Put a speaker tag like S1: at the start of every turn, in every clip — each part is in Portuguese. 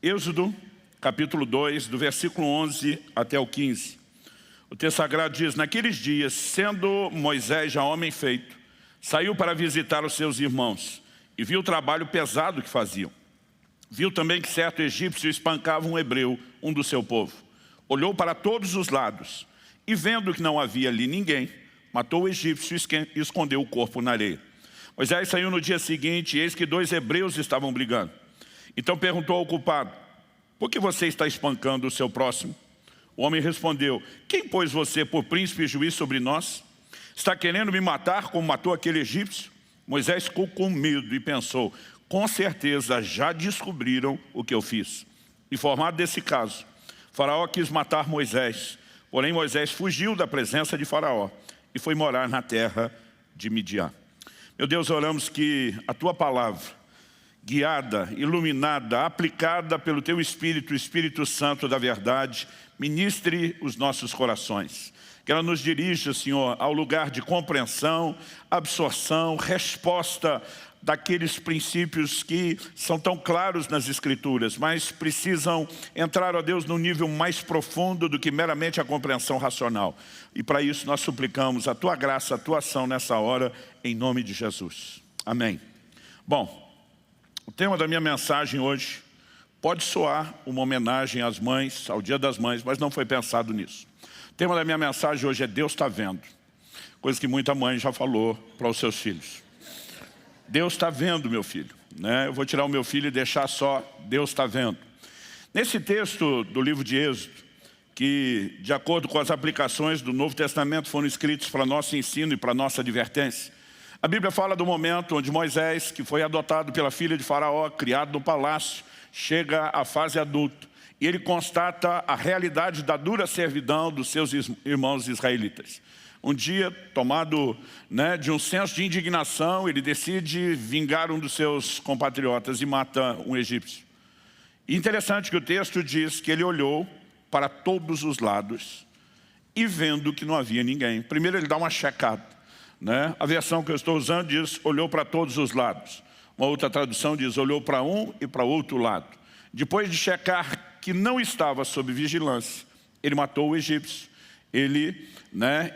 S1: Êxodo, capítulo 2, do versículo 11 até o 15. O texto sagrado diz: naqueles dias, sendo Moisés já homem feito, saiu para visitar os seus irmãos e viu o trabalho pesado que faziam. Viu também que certo egípcio espancava um hebreu, um do seu povo. Olhou para todos os lados e, vendo que não havia ali ninguém, matou o egípcio e escondeu o corpo na areia. Moisés saiu no dia seguinte e eis que 2 hebreus estavam brigando. Então perguntou ao culpado: por que você está espancando o seu próximo? O homem respondeu: quem pôs você por príncipe e juiz sobre nós? Está querendo me matar como matou aquele egípcio? Moisés ficou com medo e pensou: com certeza já descobriram o que eu fiz. Informado desse caso, Faraó quis matar Moisés. Porém Moisés fugiu da presença de Faraó e foi morar na terra de Midian. Meu Deus, oramos que a Tua palavra, guiada, iluminada, aplicada pelo Teu Espírito, o Espírito Santo da verdade, ministre os nossos corações. Que ela nos dirija, Senhor, ao lugar de compreensão, absorção, resposta daqueles princípios que são tão claros nas Escrituras, mas precisam entrar, ó Deus, num nível mais profundo do que meramente a compreensão racional. E para isso nós suplicamos a Tua graça, a Tua ação nessa hora, em nome de Jesus. Amém. Bom, o tema da minha mensagem hoje pode soar uma homenagem às mães, ao Dia das Mães, mas não foi pensado nisso. O tema da minha mensagem hoje é Deus está vendo. Coisa que muita mãe já falou para os seus filhos. Deus está vendo, meu filho. Eu vou tirar o meu filho e deixar só Deus está vendo. Nesse texto do livro de Êxodo, que de acordo com as aplicações do Novo Testamento foram escritos para nosso ensino e para nossa advertência, a Bíblia fala do momento onde Moisés, que foi adotado pela filha de Faraó, criado no palácio, chega à fase adulta. E ele constata a realidade da dura servidão dos seus irmãos israelitas. Um dia, tomado de um senso de indignação, ele decide vingar um dos seus compatriotas e mata um egípcio. E interessante que o texto diz que ele olhou para todos os lados e vendo que não havia ninguém. Primeiro ele dá uma checada. A versão que eu estou usando diz: olhou para todos os lados. Uma outra tradução diz: olhou para um e para outro lado. Depois de checar que não estava sob vigilância, ele matou o egípcio. Ele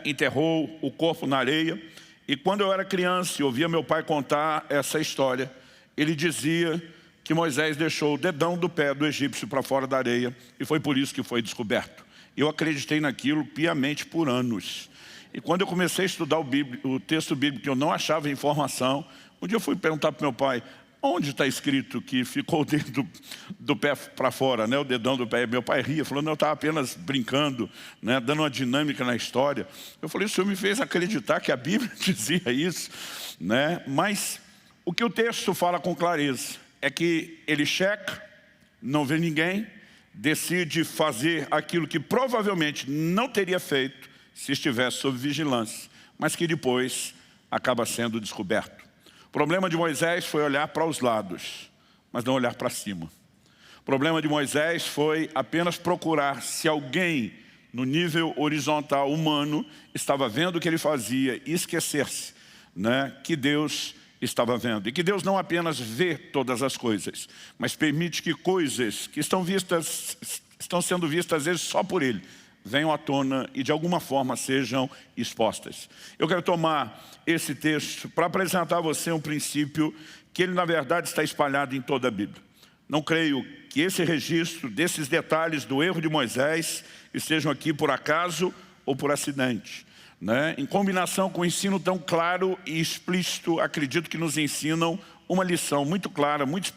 S1: enterrou o corpo na areia. E quando eu era criança e ouvia meu pai contar essa história, ele dizia que Moisés deixou o dedão do pé do egípcio para fora da areia e foi por isso que foi descoberto. Eu acreditei naquilo piamente por anos. E quando eu comecei a estudar o texto bíblico, que eu não achava informação, um dia eu fui perguntar para meu pai: onde está escrito que ficou o dedo do pé para fora, o dedão do pé? Meu pai ria, falou: não, eu estava apenas brincando, dando uma dinâmica na história. Eu falei: o senhor me fez acreditar que a Bíblia dizia isso, Mas o que o texto fala com clareza é que ele checa, não vê ninguém, decide fazer aquilo que provavelmente não teria feito se estivesse sob vigilância, mas que depois acaba sendo descoberto. O problema de Moisés foi olhar para os lados, mas não olhar para cima. O problema de Moisés foi apenas procurar se alguém no nível horizontal humano estava vendo o que ele fazia e esquecer-se que Deus estava vendo. E que Deus não apenas vê todas as coisas, mas permite que coisas que estão sendo vistas às vezes só por Ele, venham à tona e de alguma forma sejam expostas. Eu quero tomar esse texto para apresentar a você um princípio que ele na verdade está espalhado em toda a Bíblia. Não creio que esse registro desses detalhes do erro de Moisés estejam aqui por acaso ou por acidente. Em combinação com um ensino tão claro e explícito, acredito que nos ensinam uma lição muito clara, muito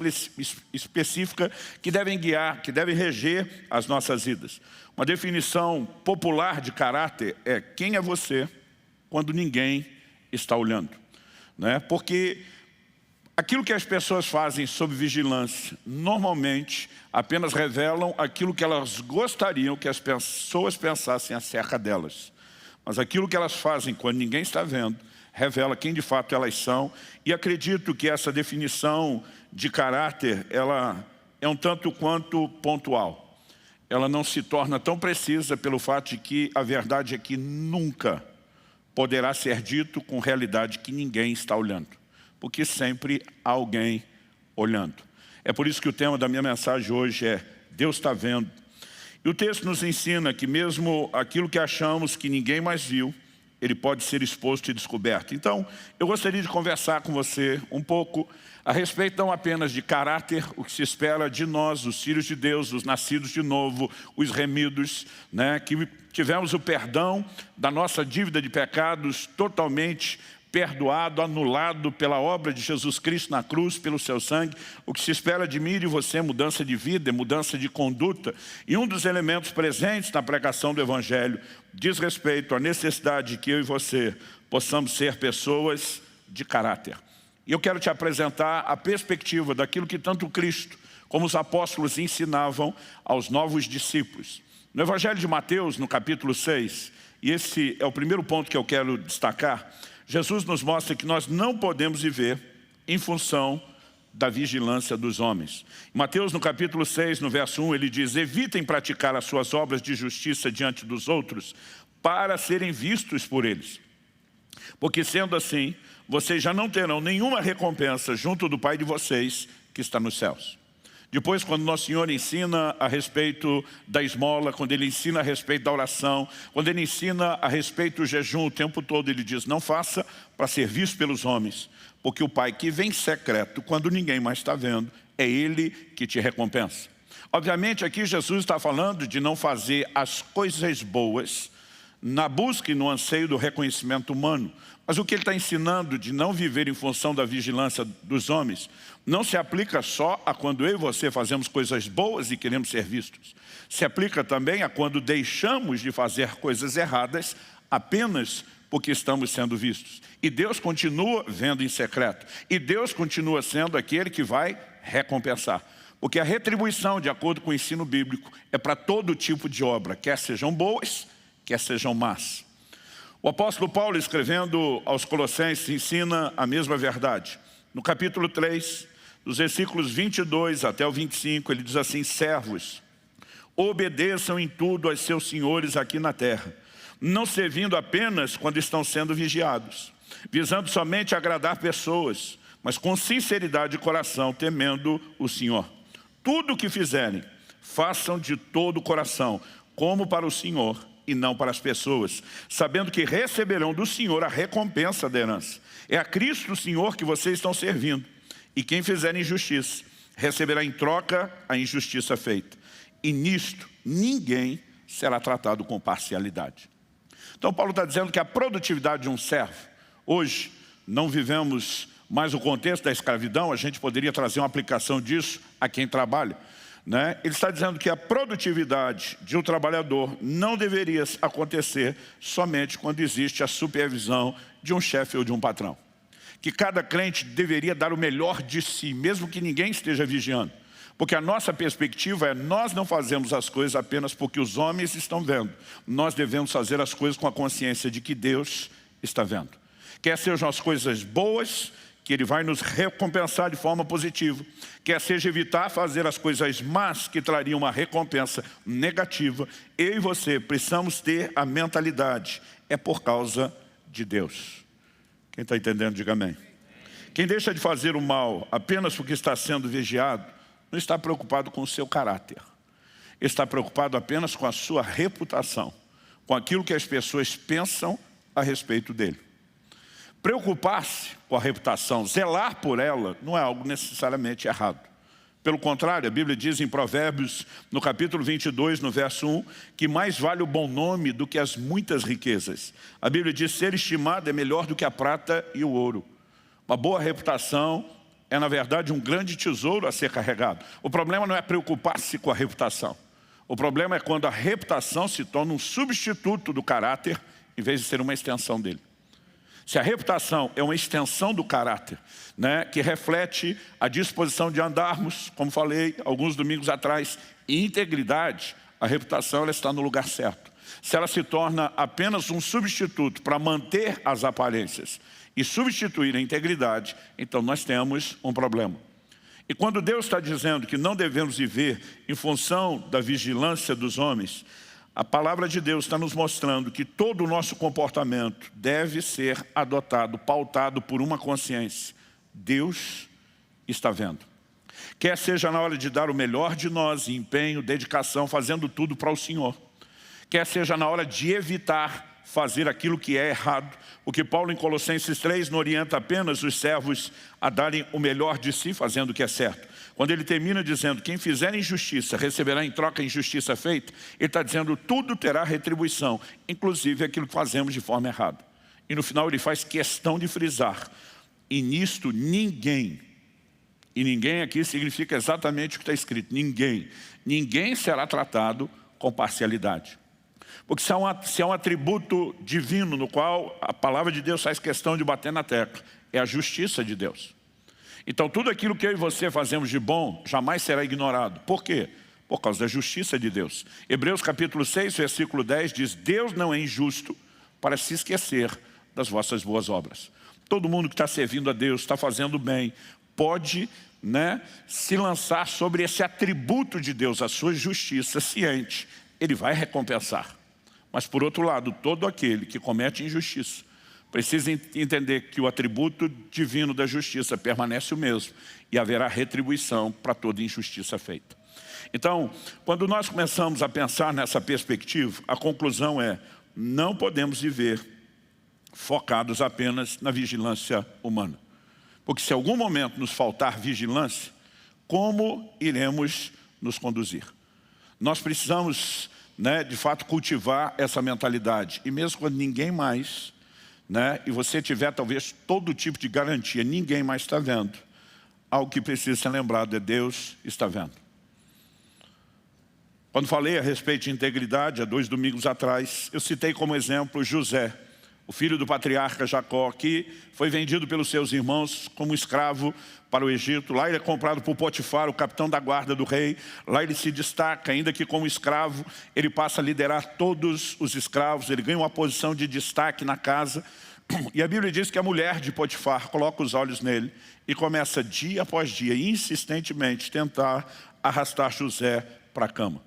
S1: específica, que devem guiar, que devem reger as nossas vidas. Uma definição popular de caráter é: quem é você quando ninguém está olhando? Porque aquilo que as pessoas fazem sob vigilância, normalmente apenas revelam aquilo que elas gostariam que as pessoas pensassem acerca delas. Mas aquilo que elas fazem quando ninguém está vendo, revela quem de fato elas são. E acredito que essa definição de caráter, ela é um tanto quanto pontual. Ela não se torna tão precisa pelo fato de que a verdade é que nunca poderá ser dito com realidade que ninguém está olhando. Porque sempre há alguém olhando. É por isso que o tema da minha mensagem hoje é Deus está vendo. E o texto nos ensina que mesmo aquilo que achamos que ninguém mais viu, ele pode ser exposto e descoberto. Então, eu gostaria de conversar com você um pouco a respeito não apenas de caráter, o que se espera de nós, os filhos de Deus, os nascidos de novo, os remidos, né, que tivemos o perdão da nossa dívida de pecados totalmente perdoado, anulado pela obra de Jesus Cristo na cruz, pelo seu sangue. O que se espera de mim e de você é mudança de vida, mudança de conduta. E um dos elementos presentes na pregação do Evangelho diz respeito à necessidade de que eu e você possamos ser pessoas de caráter. E eu quero te apresentar a perspectiva daquilo que tanto Cristo como os apóstolos ensinavam aos novos discípulos. No Evangelho de Mateus, no capítulo 6, e esse é o primeiro ponto que eu quero destacar, Jesus nos mostra que nós não podemos viver em função da vigilância dos homens. Em Mateus, no capítulo 6, no verso 1, ele diz: evitem praticar as suas obras de justiça diante dos outros para serem vistos por eles. Porque sendo assim, vocês já não terão nenhuma recompensa junto do Pai de vocês que está nos céus. Depois, quando Nosso Senhor ensina a respeito da esmola, quando Ele ensina a respeito da oração, quando Ele ensina a respeito do jejum, o tempo todo Ele diz: não faça para ser visto pelos homens, porque o Pai que vem secreto, quando ninguém mais está vendo, é Ele que te recompensa. Obviamente aqui Jesus está falando de não fazer as coisas boas na busca e no anseio do reconhecimento humano. Mas o que ele está ensinando de não viver em função da vigilância dos homens não se aplica só a quando eu e você fazemos coisas boas e queremos ser vistos. Se aplica também a quando deixamos de fazer coisas erradas apenas porque estamos sendo vistos. E Deus continua vendo em secreto. E Deus continua sendo aquele que vai recompensar. Porque a retribuição, de acordo com o ensino bíblico, é para todo tipo de obra, quer sejam boas, quer sejam más. O apóstolo Paulo, escrevendo aos Colossenses, ensina a mesma verdade. No capítulo 3, dos versículos 22 até o 25, ele diz assim: servos, obedeçam em tudo aos seus senhores aqui na terra, não servindo apenas quando estão sendo vigiados, visando somente agradar pessoas, mas com sinceridade de coração, temendo o Senhor. Tudo o que fizerem, façam de todo o coração, como para o Senhor e não para as pessoas, sabendo que receberão do Senhor a recompensa da herança. É a Cristo o Senhor que vocês estão servindo. E quem fizer injustiça, receberá em troca a injustiça feita. E nisto, ninguém será tratado com parcialidade. Então Paulo está dizendo que a produtividade de um servo, hoje não vivemos mais o contexto da escravidão, a gente poderia trazer uma aplicação disso a quem trabalha. Ele está dizendo que a produtividade de um trabalhador não deveria acontecer somente quando existe a supervisão de um chefe ou de um patrão. Que cada crente deveria dar o melhor de si, mesmo que ninguém esteja vigiando. Porque a nossa perspectiva é: nós não fazemos as coisas apenas porque os homens estão vendo. Nós devemos fazer as coisas com a consciência de que Deus está vendo. Quer sejam as coisas boas, que Ele vai nos recompensar de forma positiva, quer seja evitar fazer as coisas más que trariam uma recompensa negativa, eu e você precisamos ter a mentalidade: é por causa de Deus. Quem está entendendo, diga amém. Quem deixa de fazer o mal apenas porque está sendo vigiado, não está preocupado com o seu caráter. Ele está preocupado apenas com a sua reputação, com aquilo que as pessoas pensam a respeito dele. Preocupar-se com a reputação, zelar por ela, não é algo necessariamente errado. Pelo contrário, a Bíblia diz em Provérbios, no capítulo 22, no verso 1, que mais vale o bom nome do que as muitas riquezas. A Bíblia diz: ser estimado é melhor do que a prata e o ouro. Uma boa reputação é, na verdade, um grande tesouro a ser carregado. O problema não é preocupar-se com a reputação. O problema é quando a reputação se torna um substituto do caráter, em vez de ser uma extensão dele. Se a reputação é uma extensão do caráter, que reflete a disposição de andarmos, como falei alguns domingos atrás, em integridade, a reputação ela está no lugar certo. Se ela se torna apenas um substituto para manter as aparências e substituir a integridade, então nós temos um problema. E quando Deus está dizendo que não devemos viver em função da vigilância dos homens, a palavra de Deus está nos mostrando que todo o nosso comportamento deve ser adotado, pautado por uma consciência: Deus está vendo. Quer seja na hora de dar o melhor de nós, empenho, dedicação, fazendo tudo para o Senhor. Quer seja na hora de evitar fazer aquilo que é errado. O que Paulo em Colossenses 3 não orienta apenas os servos a darem o melhor de si, fazendo o que é certo. Quando ele termina dizendo, quem fizer injustiça receberá em troca a injustiça feita, ele está dizendo, tudo terá retribuição, inclusive aquilo que fazemos de forma errada. E no final ele faz questão de frisar, e nisto ninguém, e ninguém aqui significa exatamente o que está escrito, ninguém será tratado com parcialidade. Porque se é um atributo divino no qual a palavra de Deus faz questão de bater na tecla, é a justiça de Deus. Então tudo aquilo que eu e você fazemos de bom jamais será ignorado. Por quê? Por causa da justiça de Deus. Hebreus capítulo 6, versículo 10 diz, Deus não é injusto para se esquecer das vossas boas obras. Todo mundo que está servindo a Deus, está fazendo bem, pode se lançar sobre esse atributo de Deus, a sua justiça, ciente, ele vai recompensar. Mas por outro lado, todo aquele que comete injustiça precisa entender que o atributo divino da justiça permanece o mesmo e haverá retribuição para toda injustiça feita. Então, quando nós começamos a pensar nessa perspectiva, a conclusão é, não podemos viver focados apenas na vigilância humana. Porque se em algum momento nos faltar vigilância, como iremos nos conduzir? Nós precisamos, de fato, cultivar essa mentalidade. E mesmo quando ninguém mais, e você tiver talvez todo tipo de garantia, ninguém mais está vendo, algo que precisa ser lembrado é Deus está vendo. Quando falei a respeito de integridade, há 2 domingos atrás, eu citei como exemplo José, o filho do patriarca Jacó, que foi vendido pelos seus irmãos como escravo para o Egito. Lá ele é comprado por Potifar, o capitão da guarda do rei. Lá ele se destaca, ainda que como escravo, ele passa a liderar todos os escravos. Ele ganha uma posição de destaque na casa. E a Bíblia diz que a mulher de Potifar coloca os olhos nele e começa dia após dia, insistentemente, tentar arrastar José para a cama.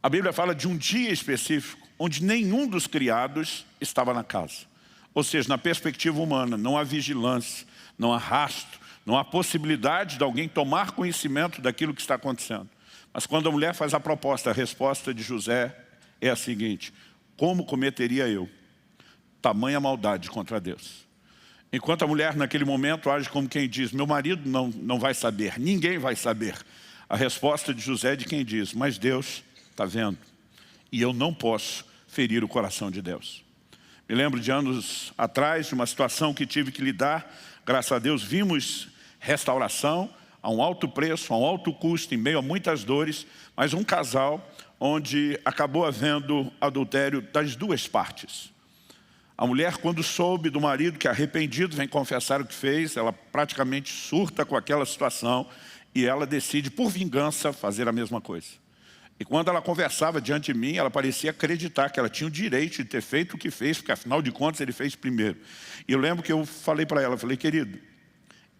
S1: A Bíblia fala de um dia específico onde nenhum dos criados estava na casa. Ou seja, na perspectiva humana, não há vigilância, não há rastro, não há possibilidade de alguém tomar conhecimento daquilo que está acontecendo. Mas quando a mulher faz a proposta, a resposta de José é a seguinte, como cometeria eu tamanha maldade contra Deus? Enquanto a mulher naquele momento age como quem diz, meu marido não vai saber, ninguém vai saber. A resposta de José é de quem diz, mas Deus está vendo. E eu não posso ferir o coração de Deus. Me lembro de anos atrás, de uma situação que tive que lidar. Graças a Deus, vimos restauração a um alto preço, a um alto custo, em meio a muitas dores. Mas um casal onde acabou havendo adultério das duas partes. A mulher, quando soube do marido que arrependido vem confessar o que fez, ela praticamente surta com aquela situação e ela decide, por vingança, fazer a mesma coisa. E quando ela conversava diante de mim, ela parecia acreditar que ela tinha o direito de ter feito o que fez, porque afinal de contas ele fez primeiro. E eu lembro que eu falei para ela, falei, querido,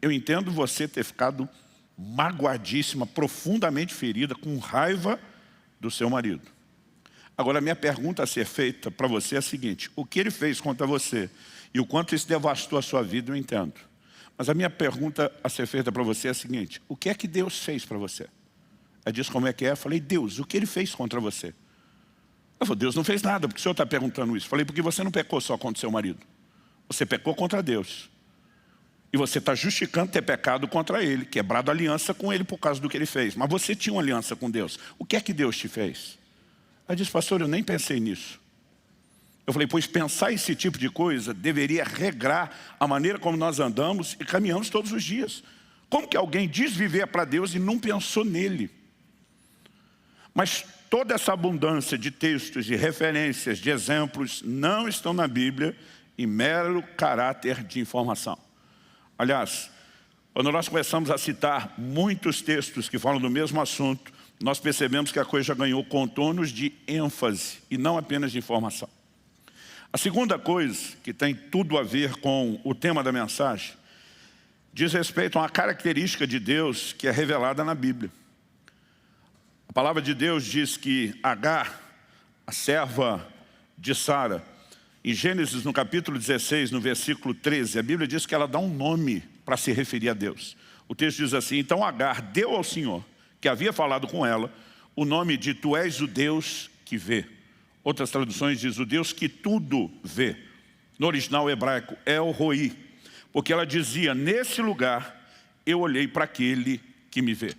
S1: eu entendo você ter ficado magoadíssima, profundamente ferida, com raiva do seu marido. Agora a minha pergunta a ser feita para você é a seguinte, o que ele fez contra você e o quanto isso devastou a sua vida, eu entendo. Mas a minha pergunta a ser feita para você é a seguinte, o que é que Deus fez para você? Ela disse como é que é, eu falei, Deus, o que ele fez contra você? Ela falou, Deus não fez nada, porque o senhor está perguntando isso. Eu falei, porque você não pecou só contra o seu marido. Você pecou contra Deus. E você está justificando ter pecado contra ele, quebrado aliança com ele por causa do que ele fez. Mas você tinha uma aliança com Deus. O que é que Deus te fez? Ela disse, pastor, eu nem pensei nisso. Eu falei, pois pensar esse tipo de coisa deveria regrar a maneira como nós andamos e caminhamos todos os dias. Como que alguém diz viver para Deus e não pensou nele? Mas toda essa abundância de textos, de referências, de exemplos, não estão na Bíblia em mero caráter de informação. Aliás, quando nós começamos a citar muitos textos que falam do mesmo assunto, nós percebemos que a coisa já ganhou contornos de ênfase e não apenas de informação. A segunda coisa, que tem tudo a ver com o tema da mensagem, diz respeito a uma característica de Deus que é revelada na Bíblia. A palavra de Deus diz que Agar, a serva de Sara, em Gênesis, no capítulo 16, no versículo 13, a Bíblia diz que ela dá um nome para se referir a Deus. O texto diz assim: então Agar deu ao Senhor, que havia falado com ela, o nome de tu és o Deus que vê. Outras traduções dizem o Deus que tudo vê. No original hebraico, El Roi, porque ela dizia, nesse lugar eu olhei para aquele que me vê.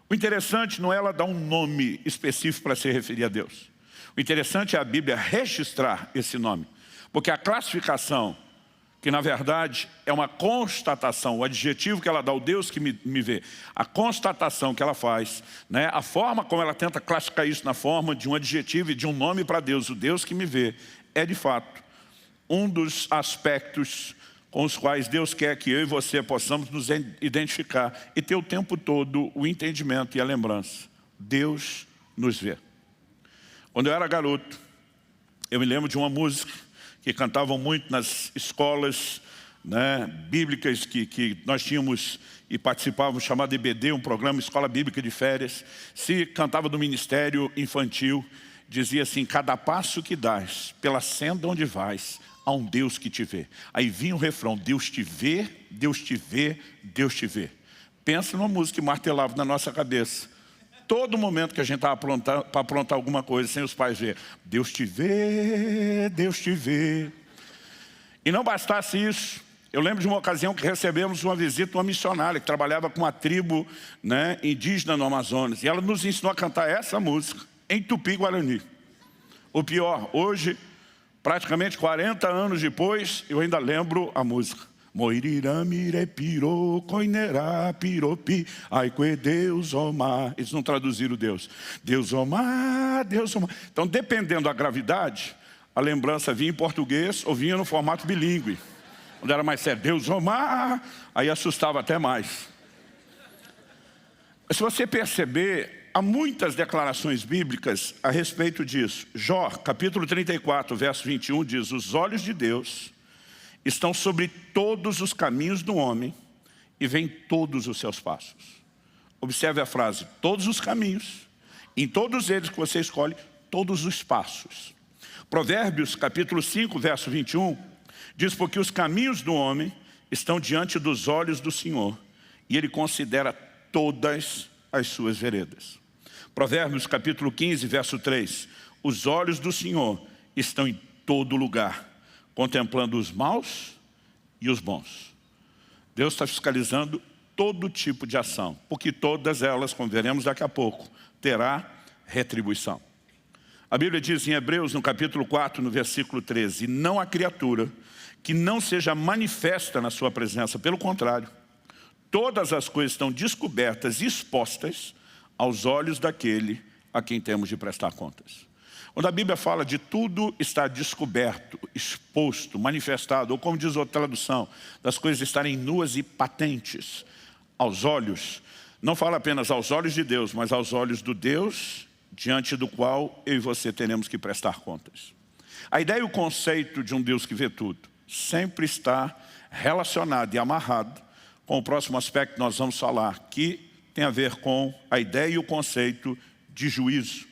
S1: O interessante não é ela dar um nome específico para se referir a Deus. O interessante é a Bíblia registrar esse nome, porque a classificação, que na verdade é uma constatação, o adjetivo que ela dá ao Deus que me vê, a constatação que ela faz, né, a forma como ela tenta classificar isso na forma de um adjetivo e de um nome para Deus, o Deus que me vê, é de fato um dos aspectos com os quais Deus quer que eu e você possamos nos identificar e ter o tempo todo o entendimento e a lembrança. Deus nos vê. Quando eu era garoto, eu me lembro de uma música que cantavam muito nas escolas, né, bíblicas que nós tínhamos e participávamos, chamado EBD, um programa Escola Bíblica de Férias. Se cantava do ministério infantil, dizia assim: cada passo que dás, pela senda onde vais, há um Deus que te vê. Aí vinha o refrão: Deus te vê, Deus te vê, Deus te vê. Pensa numa música que martelava na nossa cabeça. Todo momento que a gente estava para aprontar alguma coisa, sem os pais ver, Deus te vê, Deus te vê. E não bastasse isso, eu lembro de uma ocasião que recebemos uma visita de uma missionária que trabalhava com uma tribo, né, indígena no Amazonas. E ela nos ensinou a cantar essa música em Tupi-Guarani. O pior, hoje, praticamente 40 anos depois, eu ainda lembro a música. Moirirâmire pirô, coinerá piropi, aique Deus omar. Eles não traduziram Deus. Deus omar, Deus omar. Então, dependendo da gravidade, a lembrança vinha em português ou vinha no formato bilíngue. Quando era mais sério, Deus omar, aí assustava até mais. Mas se você perceber, há muitas declarações bíblicas a respeito disso. Jó, capítulo 34, verso 21, diz: os olhos de Deus estão sobre todos os caminhos do homem e veem todos os seus passos. Observe a frase: todos os caminhos, em todos eles que você escolhe, todos os passos. Provérbios capítulo 5, verso 21, diz: porque os caminhos do homem estão diante dos olhos do Senhor, e Ele considera todas as suas veredas. Provérbios capítulo 15, verso 3, os olhos do Senhor estão em todo lugar, contemplando os maus e os bons. Deus está fiscalizando todo tipo de ação, porque todas elas, como veremos daqui a pouco, terá retribuição. A Bíblia diz em Hebreus, no capítulo 4, no versículo 13, não há criatura que não seja manifesta na sua presença, pelo contrário, todas as coisas estão descobertas e expostas aos olhos daquele a quem temos de prestar contas. Quando a Bíblia fala de tudo estar descoberto, exposto, manifestado, ou como diz outra tradução, das coisas estarem nuas e patentes aos olhos, não fala apenas aos olhos de Deus, mas aos olhos do Deus diante do qual eu e você teremos que prestar contas. A ideia e o conceito de um Deus que vê tudo sempre está relacionado e amarrado com o próximo aspecto que nós vamos falar, que tem a ver com a ideia e o conceito de juízo.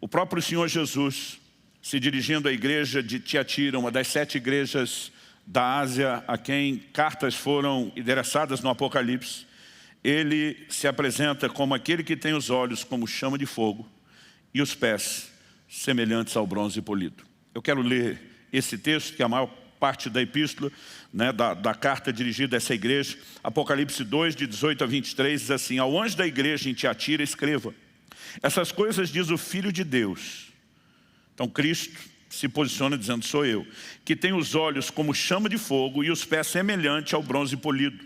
S1: O próprio Senhor Jesus, se dirigindo à igreja de Tiatira, uma das 7 igrejas da Ásia, a quem cartas foram endereçadas no Apocalipse, Ele se apresenta como aquele que tem os olhos como chama de fogo e os pés semelhantes ao bronze polido. Eu quero ler esse texto, que é a maior parte da epístola, né, da carta dirigida a essa igreja. Apocalipse 2, de 18 a 23, diz assim: ao anjo da igreja em Tiatira escreva: essas coisas diz o Filho de Deus. Então Cristo se posiciona dizendo: sou eu, que tenho os olhos como chama de fogo e os pés semelhantes ao bronze polido.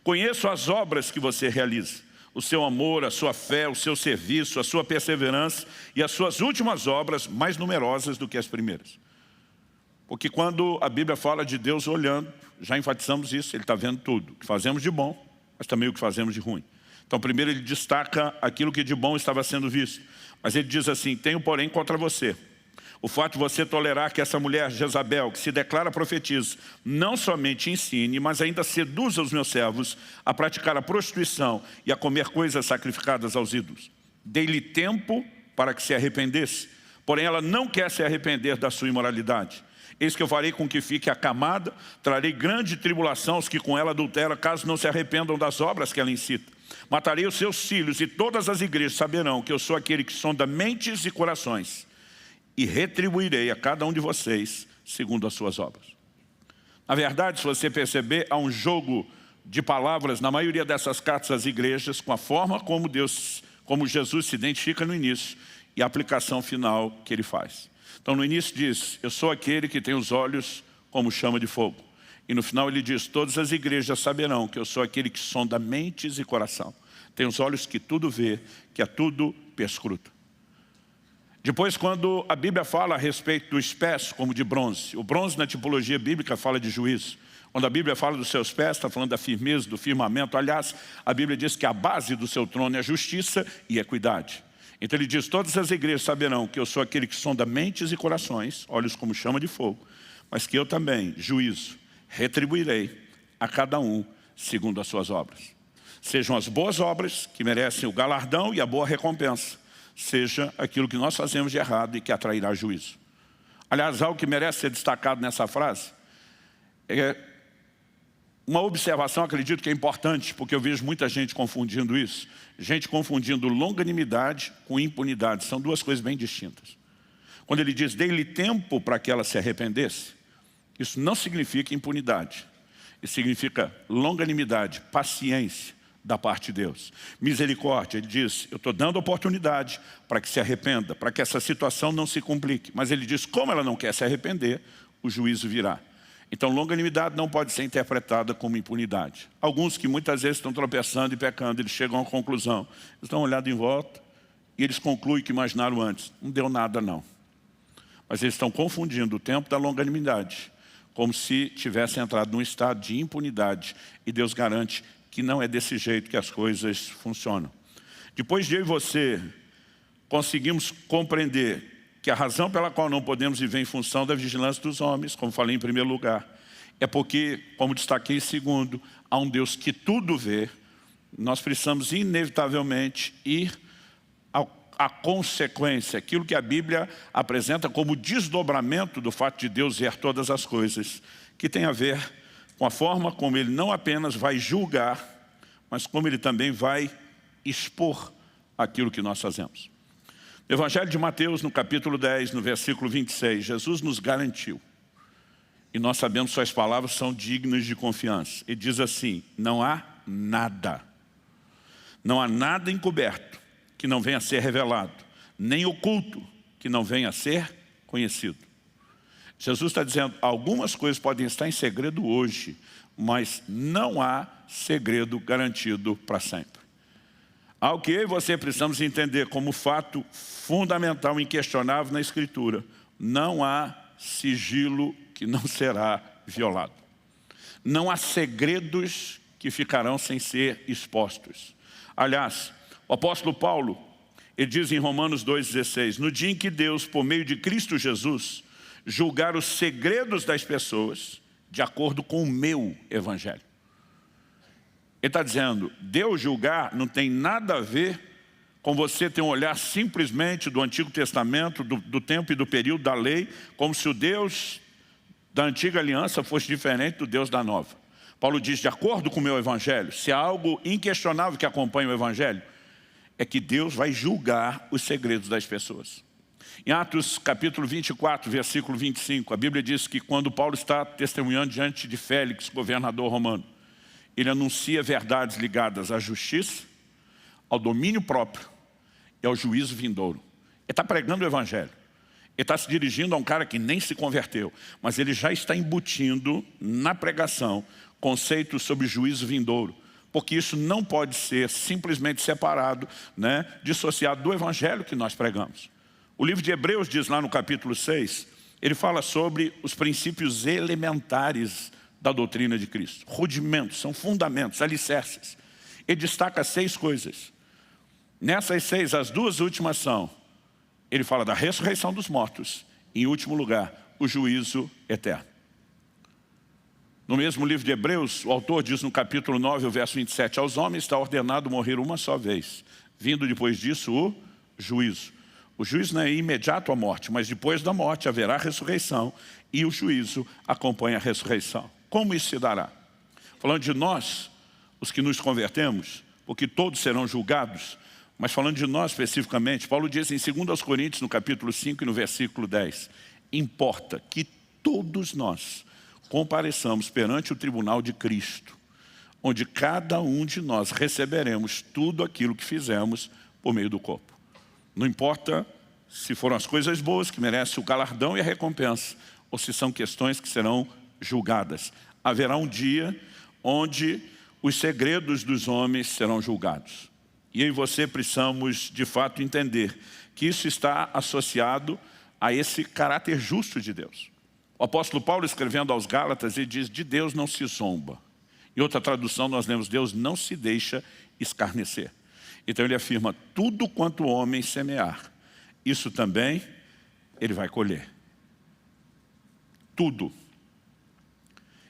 S1: Conheço as obras que você realiza, o seu amor, a sua fé, o seu serviço, a sua perseverança e as suas últimas obras mais numerosas do que as primeiras. Porque quando a Bíblia fala de Deus olhando, já enfatizamos isso, Ele está vendo tudo, o que fazemos de bom, mas também o que fazemos de ruim. Então primeiro Ele destaca aquilo que de bom estava sendo visto. Mas Ele diz assim: tenho porém contra você o fato de você tolerar que essa mulher Jezabel, que se declara profetisa, não somente ensine, mas ainda seduza os meus servos a praticar a prostituição e a comer coisas sacrificadas aos ídolos. Dei-lhe tempo para que se arrependesse, porém ela não quer se arrepender da sua imoralidade. Eis que eu farei com que fique acamada, trarei grande tribulação aos que com ela adulteram, caso não se arrependam das obras que ela incita. Matarei os seus filhos, e todas as igrejas saberão que eu sou aquele que sonda mentes e corações, e retribuirei a cada um de vocês segundo as suas obras. Na verdade, se você perceber, há um jogo de palavras na maioria dessas cartas às igrejas, com a forma como Jesus se identifica no início e a aplicação final que ele faz. Então no início diz, eu sou aquele que tem os olhos como chama de fogo. E no final ele diz, todas as igrejas saberão que eu sou aquele que sonda mentes e coração. Tem os olhos que tudo vê, que a tudo perscruta. Depois, quando a Bíblia fala a respeito dos pés como de bronze, o bronze na tipologia bíblica fala de juízo. Quando a Bíblia fala dos seus pés, está falando da firmeza, do firmamento. Aliás, a Bíblia diz que a base do seu trono é a justiça e a equidade. Então ele diz, todas as igrejas saberão que eu sou aquele que sonda mentes e corações, olhos como chama de fogo, mas que eu também, juízo, retribuirei a cada um segundo as suas obras. Sejam as boas obras que merecem o galardão e a boa recompensa, seja aquilo que nós fazemos de errado e que atrairá juízo. Aliás, algo que merece ser destacado nessa frase é uma observação, acredito que é importante, porque eu vejo muita gente confundindo isso. Gente confundindo longanimidade com impunidade. São duas coisas bem distintas. Quando ele diz, dei-lhe tempo para que ela se arrependesse, isso não significa impunidade. Isso significa longanimidade, paciência da parte de Deus. Misericórdia, ele diz, eu estou dando oportunidade para que se arrependa, para que essa situação não se complique. Mas ele diz, como ela não quer se arrepender, o juízo virá. Então, longanimidade não pode ser interpretada como impunidade. Alguns que muitas vezes estão tropeçando e pecando, eles chegam à conclusão. Eles dão uma olhada em volta e eles concluem que imaginaram antes. Não deu nada, não. Mas eles estão confundindo o tempo da longanimidade, como se tivessem entrado num estado de impunidade. E Deus garante que não é desse jeito que as coisas funcionam. Depois de eu e você conseguimos compreender que a razão pela qual não podemos viver em função da vigilância dos homens, como falei em primeiro lugar, é porque, como destaquei em segundo, há um Deus que tudo vê, nós precisamos inevitavelmente ir à consequência, aquilo que a Bíblia apresenta como desdobramento do fato de Deus ver todas as coisas, que tem a ver com a forma como Ele não apenas vai julgar, mas como Ele também vai expor aquilo que nós fazemos. No Evangelho de Mateus, no capítulo 10, no versículo 26, Jesus nos garantiu, e nós sabemos que suas palavras são dignas de confiança. Ele diz assim, não há nada encoberto que não venha a ser revelado, nem oculto que não venha a ser conhecido. Jesus está dizendo, algumas coisas podem estar em segredo hoje, mas não há segredo garantido para sempre. Algo que eu e você precisamos entender como fato fundamental e inquestionável na Escritura. Não há sigilo que não será violado. Não há segredos que ficarão sem ser expostos. Aliás, o apóstolo Paulo, ele diz em Romanos 2,16, no dia em que Deus, por meio de Cristo Jesus, julgar os segredos das pessoas, de acordo com o meu evangelho. Ele está dizendo, Deus julgar não tem nada a ver com você ter um olhar simplesmente do Antigo Testamento, do tempo e do período da lei, como se o Deus da Antiga Aliança fosse diferente do Deus da Nova. Paulo diz, de acordo com o meu evangelho, se há algo inquestionável que acompanha o evangelho, é que Deus vai julgar os segredos das pessoas. Em Atos capítulo 24, versículo 25, a Bíblia diz que quando Paulo está testemunhando diante de Félix, governador romano, ele anuncia verdades ligadas à justiça, ao domínio próprio e ao juízo vindouro. Ele está pregando o evangelho. Ele está se dirigindo a um cara que nem se converteu, mas ele já está embutindo na pregação conceitos sobre juízo vindouro, porque isso não pode ser simplesmente separado, dissociado do evangelho que nós pregamos. O livro de Hebreus diz lá no capítulo 6, ele fala sobre os princípios elementares da doutrina de Cristo. Rudimentos, são fundamentos, alicerces. Ele destaca 6 coisas. Nessas 6, as 2 últimas são, ele fala da ressurreição dos mortos, e em último lugar, o juízo eterno. No mesmo livro de Hebreus, o autor diz no capítulo 9, o verso 27, aos homens está ordenado morrer uma só vez, vindo depois disso o juízo. O juízo não é imediato à morte, mas depois da morte haverá ressurreição e o juízo acompanha a ressurreição. Como isso se dará? Falando de nós, os que nos convertemos, porque todos serão julgados, mas falando de nós especificamente, Paulo diz em 2 Coríntios, no capítulo 5 e no versículo 10, importa que todos nós compareçamos perante o tribunal de Cristo, onde cada um de nós receberemos tudo aquilo que fizemos por meio do corpo. Não importa se foram as coisas boas que merecem o galardão e a recompensa, ou se são questões que serão julgadas. Haverá um dia onde os segredos dos homens serão julgados. E eu e você precisamos, de fato, entender que isso está associado a esse caráter justo de Deus. O apóstolo Paulo, escrevendo aos Gálatas, ele diz, de Deus não se zomba. Em outra tradução, nós lemos, Deus não se deixa escarnecer. Então ele afirma, tudo quanto o homem semear, isso também ele vai colher. Tudo.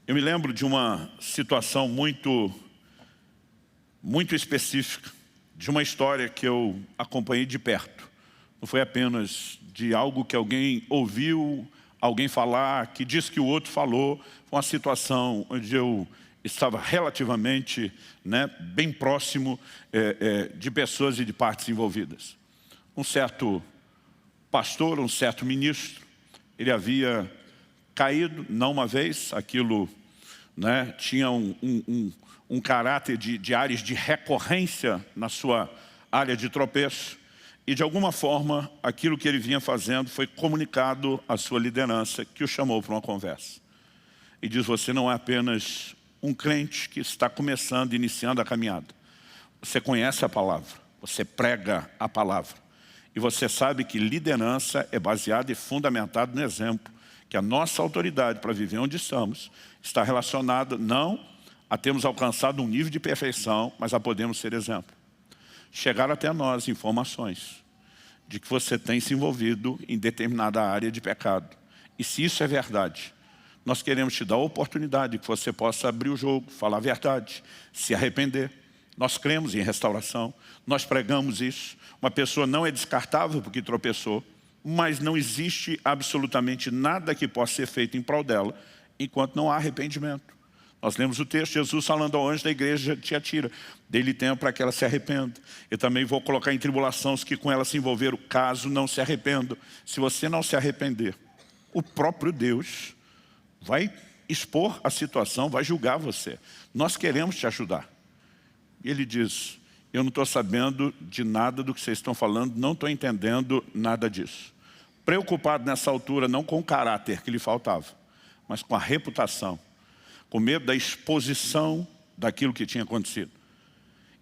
S1: Eu me lembro de uma situação muito específica, de uma história que eu acompanhei de perto. Não foi apenas de algo que alguém ouviu, alguém falar, que disse que o outro falou. Foi uma situação onde eu estava relativamente bem próximo de pessoas e de partes envolvidas. Um certo pastor, um certo ministro, ele havia caído, não uma vez, aquilo tinha um caráter de áreas de recorrência na sua área de tropeço, e de alguma forma aquilo que ele vinha fazendo foi comunicado à sua liderança, que o chamou para uma conversa. E diz, você não é apenas um crente que está começando, iniciando a caminhada. Você conhece a palavra, você prega a palavra. E você sabe que liderança é baseada e fundamentada no exemplo, que a nossa autoridade para viver onde estamos está relacionada não a termos alcançado um nível de perfeição, mas a podermos ser exemplo. Chegaram até nós informações de que você tem se envolvido em determinada área de pecado. E se isso é verdade, nós queremos te dar a oportunidade que você possa abrir o jogo, falar a verdade, se arrepender. Nós cremos em restauração, nós pregamos isso. Uma pessoa não é descartável porque tropeçou, mas não existe absolutamente nada que possa ser feito em prol dela, enquanto não há arrependimento. Nós lemos o texto, Jesus falando ao anjo da igreja de Tiatira, dê-lhe tempo para que ela se arrependa. Eu também vou colocar em tribulação os que com ela se envolveram, caso não se arrependam. Se você não se arrepender, o próprio Deus vai expor a situação, vai julgar você. Nós queremos te ajudar. E ele diz, eu não estou sabendo de nada do que vocês estão falando, não estou entendendo nada disso. Preocupado nessa altura, não com o caráter que lhe faltava, mas com a reputação, com medo da exposição daquilo que tinha acontecido.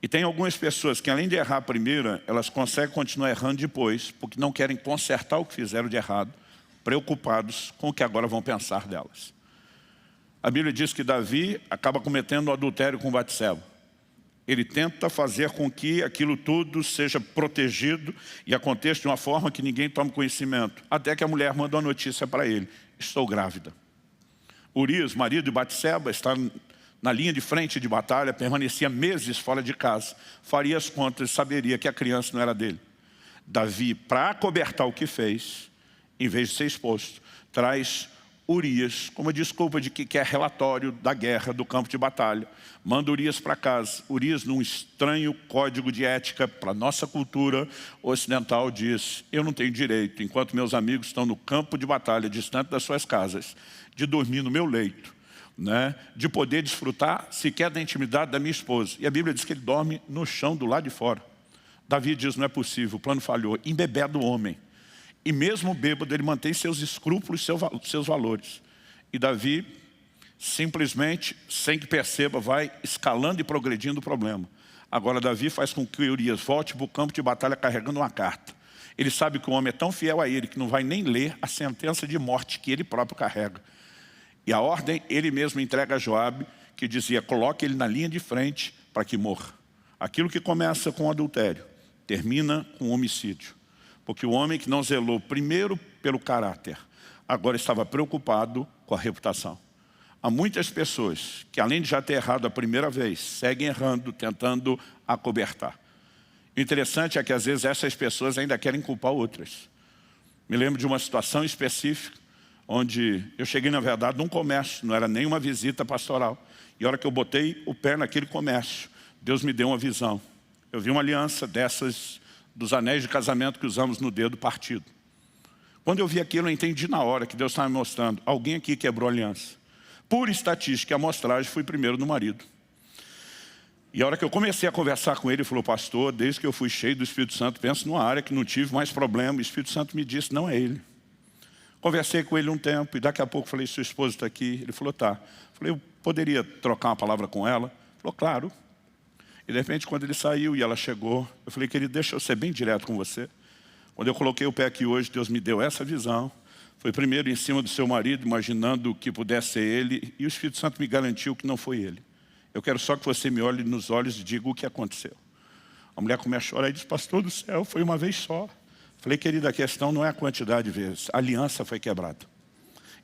S1: E tem algumas pessoas que, além de errar a primeira, elas conseguem continuar errando depois, porque não querem consertar o que fizeram de errado, preocupados com o que agora vão pensar delas. A Bíblia diz que Davi acaba cometendo um adultério com Batseba. Ele tenta fazer com que aquilo tudo seja protegido e aconteça de uma forma que ninguém tome conhecimento. Até que a mulher manda uma notícia para ele, estou grávida. Urias, marido de Batseba, está na linha de frente de batalha, permanecia meses fora de casa. Faria as contas e saberia que a criança não era dele. Davi, para acobertar o que fez, em vez de ser exposto, traz Urias como desculpa de que quer relatório da guerra, do campo de batalha. Manda Urias para casa. Urias, num estranho código de ética para a nossa cultura ocidental, diz, eu não tenho direito, enquanto meus amigos estão no campo de batalha, distante das suas casas, de dormir no meu leito, de poder desfrutar sequer da intimidade da minha esposa. E a Bíblia diz que ele dorme no chão do lado de fora. Davi diz, não é possível, o plano falhou, embebeda o homem. E mesmo bêbado, ele mantém seus escrúpulos, seus valores. E Davi, simplesmente, sem que perceba, vai escalando e progredindo o problema. Agora Davi faz com que Urias volte para o campo de batalha carregando uma carta. Ele sabe que o homem é tão fiel a ele que não vai nem ler a sentença de morte que ele próprio carrega. E a ordem ele mesmo entrega a Joabe, que dizia, coloque ele na linha de frente para que morra. Aquilo que começa com adultério, termina com homicídio. Porque o homem que não zelou primeiro pelo caráter, agora estava preocupado com a reputação. Há muitas pessoas que, além de já ter errado a primeira vez, seguem errando, tentando acobertar. O interessante é que às vezes essas pessoas ainda querem culpar outras. Me lembro de uma situação específica, onde eu cheguei, na verdade, num comércio, não era nem uma visita pastoral. E a hora que eu botei o pé naquele comércio, Deus me deu uma visão. Eu vi uma aliança dessas, dos anéis de casamento que usamos no dedo partido. Quando eu vi aquilo, eu entendi na hora que Deus estava me mostrando. Alguém aqui quebrou a aliança. Por estatística e amostragem, fui primeiro no marido. E a hora que eu comecei a conversar com ele, ele falou, pastor, desde que eu fui cheio do Espírito Santo, penso numa área que não tive mais problema. O Espírito Santo me disse, não é ele. Conversei com ele um tempo e daqui a pouco falei, sua esposa está aqui. Ele falou, tá. Falei, eu poderia trocar uma palavra com ela? Ele falou, claro. E de repente, quando ele saiu e ela chegou, eu falei, querido, deixa eu ser bem direto com você. Quando eu coloquei o pé aqui hoje, Deus me deu essa visão. Foi primeiro em cima do seu marido, imaginando que pudesse ser ele, e o Espírito Santo me garantiu que não foi ele. Eu quero só que você me olhe nos olhos e diga o que aconteceu. A mulher começa a chorar e diz, pastor do céu, foi uma vez só. Falei, querida, a questão não é a quantidade de vezes, a aliança foi quebrada.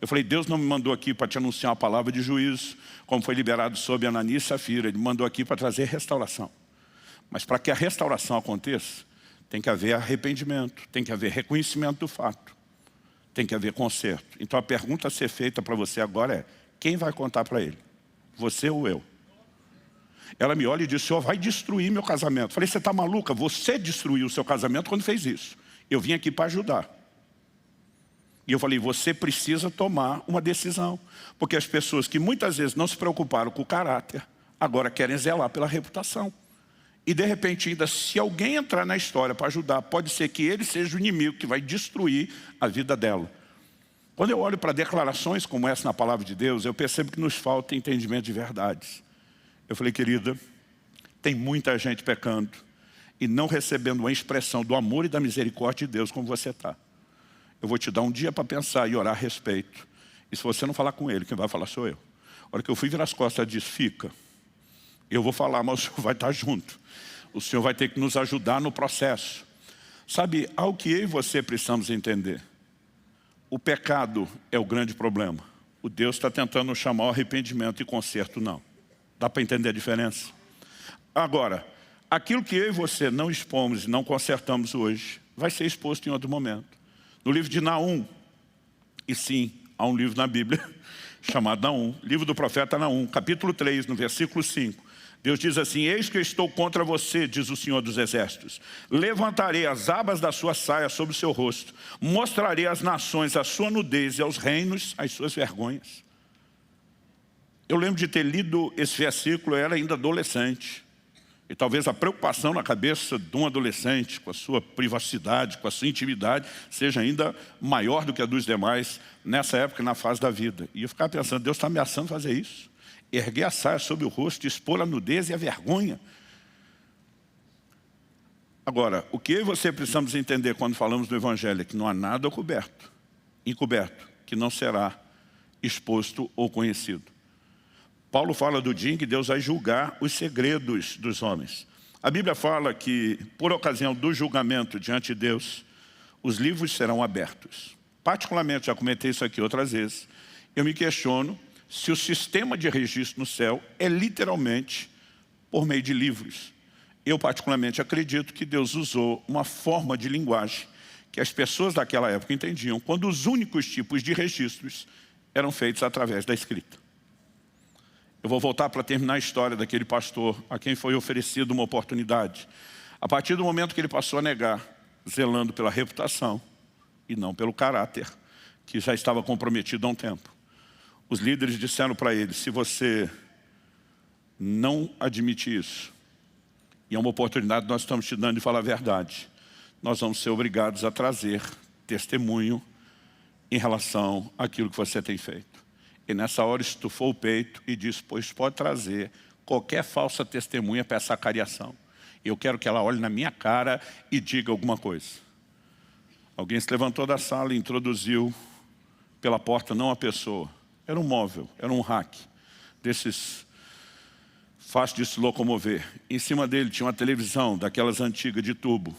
S1: Eu falei, Deus não me mandou aqui para te anunciar uma palavra de juízo, como foi liberado sobre Ananias e Safira. Ele me mandou aqui para trazer restauração. Mas para que a restauração aconteça, tem que haver arrependimento, tem que haver reconhecimento do fato, tem que haver conserto. Então a pergunta a ser feita para você agora é, quem vai contar para ele? Você ou eu? Ela me olha e diz, o senhor vai destruir meu casamento. Falei, você está maluca? Você destruiu o seu casamento quando fez isso. Eu vim aqui para ajudar. E eu falei, você precisa tomar uma decisão. Porque as pessoas que muitas vezes não se preocuparam com o caráter, agora querem zelar pela reputação. E de repente ainda, se alguém entrar na história para ajudar, pode ser que ele seja o inimigo que vai destruir a vida dela. Quando eu olho para declarações como essa na palavra de Deus, eu percebo que nos falta entendimento de verdades. Eu falei, querida, tem muita gente pecando e não recebendo uma expressão do amor e da misericórdia de Deus como você está. Eu vou te dar um dia para pensar e orar a respeito. E se você não falar com ele, quem vai falar sou eu. A hora que eu fui virar as costas, ela disse, fica. Eu vou falar, mas o senhor vai estar junto. O senhor vai ter que nos ajudar no processo. Sabe, algo que eu e você precisamos entender. O pecado é o grande problema. O Deus está tentando chamar o arrependimento e conserto não. Dá para entender a diferença? Agora, aquilo que eu e você não expomos e não consertamos hoje, vai ser exposto em outro momento. No livro de Naum, e sim, há um livro na Bíblia chamado Naum, livro do profeta Naum, capítulo 3, no versículo 5. Deus diz assim, eis que eu estou contra você, diz o Senhor dos Exércitos. Levantarei as abas da sua saia sobre o seu rosto, mostrarei às nações a sua nudez e aos reinos as suas vergonhas. Eu lembro de ter lido esse versículo, eu era ainda adolescente. E talvez a preocupação na cabeça de um adolescente, com a sua privacidade, com a sua intimidade, seja ainda maior do que a dos demais, nessa época, na fase da vida. E eu ficava pensando, Deus está ameaçando fazer isso. Erguer a saia sobre o rosto, expor a nudez e a vergonha. Agora, o que eu e você precisamos entender quando falamos do Evangelho é que não há nada encoberto, que não será exposto ou conhecido. Paulo fala do dia em que Deus vai julgar os segredos dos homens. A Bíblia fala que, por ocasião do julgamento diante de Deus, os livros serão abertos. Particularmente, já comentei isso aqui outras vezes, eu me questiono se o sistema de registro no céu é literalmente por meio de livros. Eu particularmente acredito que Deus usou uma forma de linguagem que as pessoas daquela época entendiam, quando os únicos tipos de registros eram feitos através da escrita. Eu vou voltar para terminar a história daquele pastor a quem foi oferecida uma oportunidade. A partir do momento que ele passou a negar, zelando pela reputação e não pelo caráter, que já estava comprometido há um tempo. Os líderes disseram para ele, se você não admite isso, e é uma oportunidade que nós estamos te dando de falar a verdade, nós vamos ser obrigados a trazer testemunho em relação àquilo que você tem feito. E nessa hora estufou o peito e disse, pois pode trazer qualquer falsa testemunha para essa cariação. Eu quero que ela olhe na minha cara e diga alguma coisa. Alguém se levantou da sala e introduziu pela porta não a pessoa. Era um móvel, era um rack, desses fácil de se locomover. Em cima dele tinha uma televisão, daquelas antigas de tubo.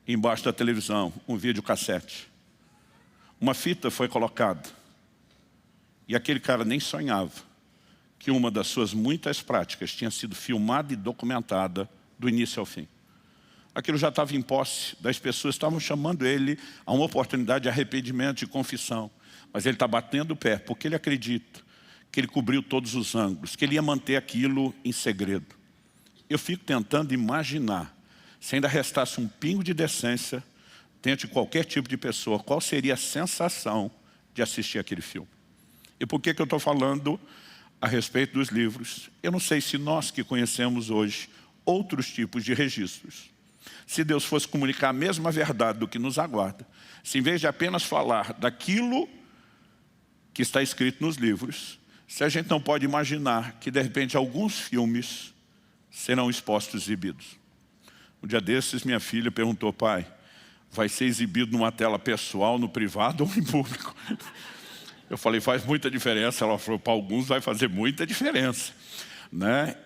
S1: Embaixo da televisão, um videocassete. Uma fita foi colocada. E aquele cara nem sonhava que uma das suas muitas práticas tinha sido filmada e documentada do início ao fim. Aquilo já estava em posse das pessoas, estavam chamando ele a uma oportunidade de arrependimento, de confissão. Mas ele está batendo o pé, porque ele acredita que ele cobriu todos os ângulos, que ele ia manter aquilo em segredo. Eu fico tentando imaginar, se ainda restasse um pingo de decência, dentro de qualquer tipo de pessoa, qual seria a sensação de assistir aquele filme. E por que eu estou falando a respeito dos livros? Eu não sei se nós que conhecemos hoje outros tipos de registros, se Deus fosse comunicar a mesma verdade do que nos aguarda, se em vez de apenas falar daquilo que está escrito nos livros, se a gente não pode imaginar que de repente alguns filmes serão expostos e exibidos. Um dia desses minha filha perguntou: pai, vai ser exibido numa tela pessoal, no privado ou em público? Eu falei: faz muita diferença. Ela falou: para alguns vai fazer muita diferença, né?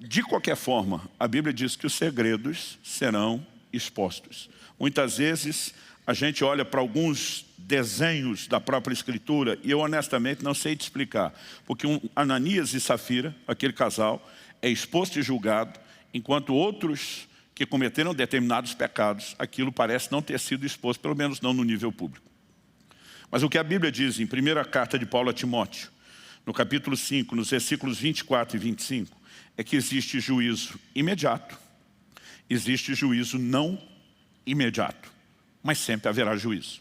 S1: De qualquer forma, a Bíblia diz que os segredos serão expostos. Muitas vezes a gente olha para alguns desenhos da própria Escritura e eu honestamente não sei te explicar. Porque Ananias e Safira, aquele casal, é exposto e julgado, enquanto outros que cometeram determinados pecados, aquilo parece não ter sido exposto, pelo menos não no nível público. Mas o que a Bíblia diz em primeira carta de Paulo a Timóteo, no capítulo 5, nos versículos 24 e 25, é que existe juízo imediato, existe juízo não imediato, mas sempre haverá juízo.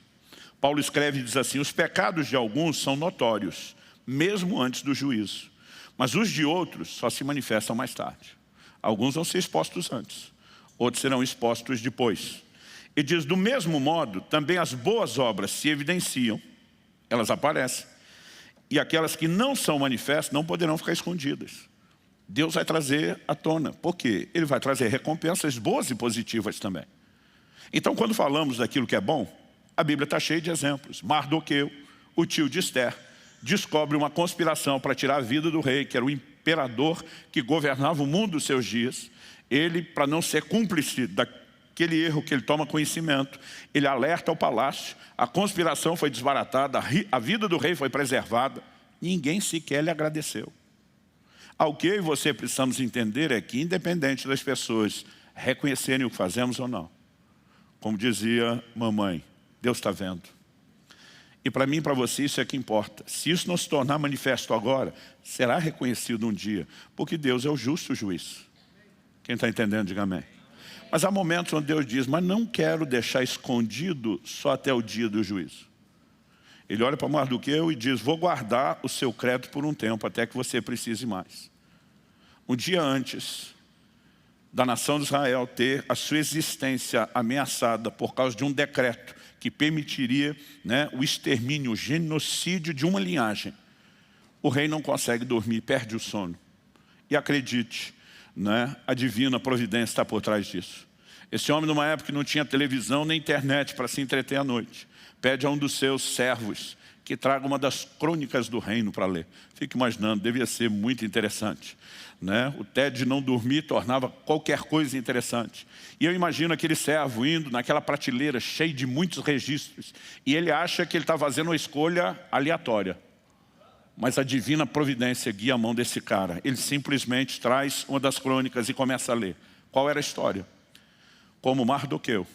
S1: Paulo escreve e diz assim: os pecados de alguns são notórios, mesmo antes do juízo, mas os de outros só se manifestam mais tarde. Alguns vão ser expostos antes, outros serão expostos depois. E diz: do mesmo modo, também as boas obras se evidenciam, elas aparecem, e aquelas que não são manifestas não poderão ficar escondidas. Deus vai trazer à tona. Por quê? Ele vai trazer recompensas boas e positivas também. Então, quando falamos daquilo que é bom, a Bíblia está cheia de exemplos. Mardoqueu, o tio de Esther, descobre uma conspiração para tirar a vida do rei, que era o imperador que governava o mundo dos seus dias. Ele, para não ser cúmplice daquele erro que ele toma conhecimento, ele alerta ao palácio, a conspiração foi desbaratada, a vida do rei foi preservada, ninguém sequer lhe agradeceu. O que eu e você precisamos entender é que, independente das pessoas reconhecerem o que fazemos ou não, como dizia mamãe, Deus está vendo. E para mim e para você isso é que importa. Se isso não se tornar manifesto agora, será reconhecido um dia, porque Deus é o justo juiz. Quem está entendendo, diga amém. Mas há momentos onde Deus diz: mas não quero deixar escondido só até o dia do juízo. Ele olha para Mardoqueu e diz: vou guardar o seu crédito por um tempo, até que você precise mais. Um dia antes da nação de Israel ter a sua existência ameaçada por causa de um decreto que permitiria, o extermínio, o genocídio de uma linhagem, o rei não consegue dormir, perde o sono. E acredite, a divina providência está por trás disso. Esse homem, numa época que não tinha televisão nem internet para se entreter à noite, pede a um dos seus servos que traga uma das crônicas do reino para ler. Fico imaginando, devia ser muito interessante. O tédio de não dormir tornava qualquer coisa interessante. E eu imagino aquele servo indo naquela prateleira cheia de muitos registros, e ele acha que ele está fazendo uma escolha aleatória. Mas a divina providência guia a mão desse cara. Ele simplesmente traz uma das crônicas e começa a ler. Qual era a história? Como Mardoqueu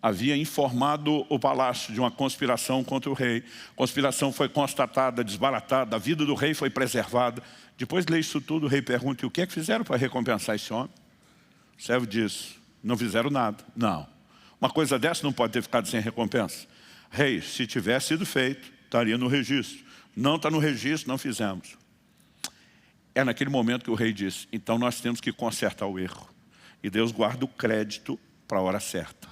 S1: havia informado o palácio de uma conspiração contra o rei. A conspiração foi constatada, desbaratada, a vida do rei foi preservada. Depois de ler isso tudo, o rei pergunta: e o que é que fizeram para recompensar esse homem? O servo diz: não fizeram nada. Não, uma coisa dessa não pode ter ficado sem recompensa. Rei, se tivesse sido feito, estaria no registro. Não está no registro, não fizemos. É naquele momento que o rei diz: então nós temos que consertar o erro. E Deus guarda o crédito para a hora certa.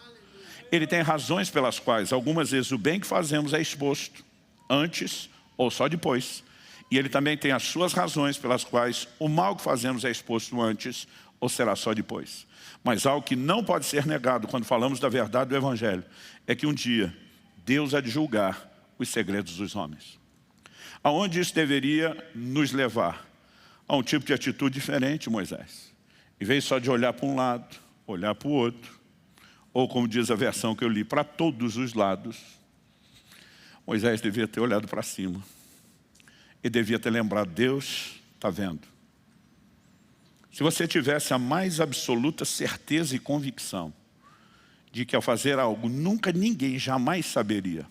S1: Ele tem razões pelas quais algumas vezes o bem que fazemos é exposto antes ou só depois. E ele também tem as suas razões pelas quais o mal que fazemos é exposto antes ou será só depois. Mas algo que não pode ser negado quando falamos da verdade do Evangelho é que um dia Deus há de julgar os segredos dos homens. Aonde isso deveria nos levar? A um tipo de atitude diferente, Moisés. Em vez só de olhar para um lado, olhar para o outro, ou como diz a versão que eu li, para todos os lados, Moisés devia ter olhado para cima. E devia ter lembrado: Deus está vendo. Se você tivesse a mais absoluta certeza e convicção de que ao fazer algo nunca ninguém jamais saberia,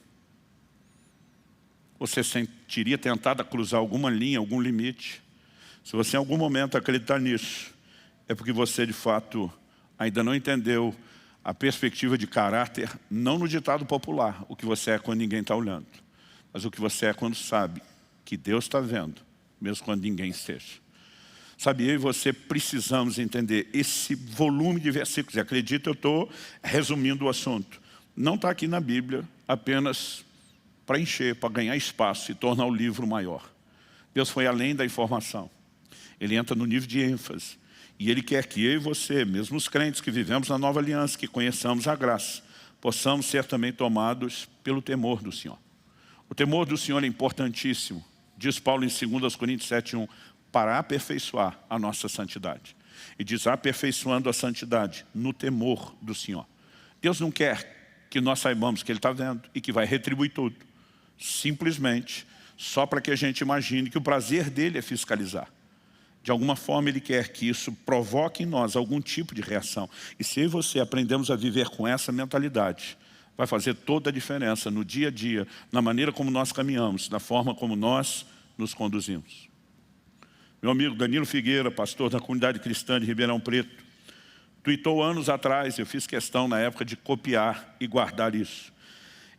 S1: você sentiria tentado a cruzar alguma linha, algum limite. Se você em algum momento acreditar nisso, é porque você de fato ainda não entendeu a perspectiva de caráter, não no ditado popular, o que você é quando ninguém está olhando, mas o que você é quando sabe que Deus está vendo, mesmo quando ninguém esteja. Sabe, eu e você precisamos entender esse volume de versículos. E acredito, eu estou resumindo o assunto. Não está aqui na Bíblia apenas para encher, para ganhar espaço e tornar o livro maior. Deus foi além da informação. Ele entra no nível de ênfase. E Ele quer que eu e você, mesmo os crentes que vivemos na nova aliança, que conheçamos a graça, possamos ser também tomados pelo temor do Senhor. O temor do Senhor é importantíssimo. Diz Paulo em 2 Coríntios 7:1, para aperfeiçoar a nossa santidade. E diz, aperfeiçoando a santidade no temor do Senhor. Deus não quer que nós saibamos que Ele está vendo e que vai retribuir tudo. Simplesmente, só para que a gente imagine que o prazer dEle é fiscalizar. De alguma forma Ele quer que isso provoque em nós algum tipo de reação. E se eu e você aprendemos a viver com essa mentalidade, vai fazer toda a diferença no dia a dia, na maneira como nós caminhamos, na forma como nós nos conduzimos. Meu amigo Danilo Figueira, pastor da comunidade cristã de Ribeirão Preto, tuitou anos atrás, eu fiz questão na época de copiar e guardar isso.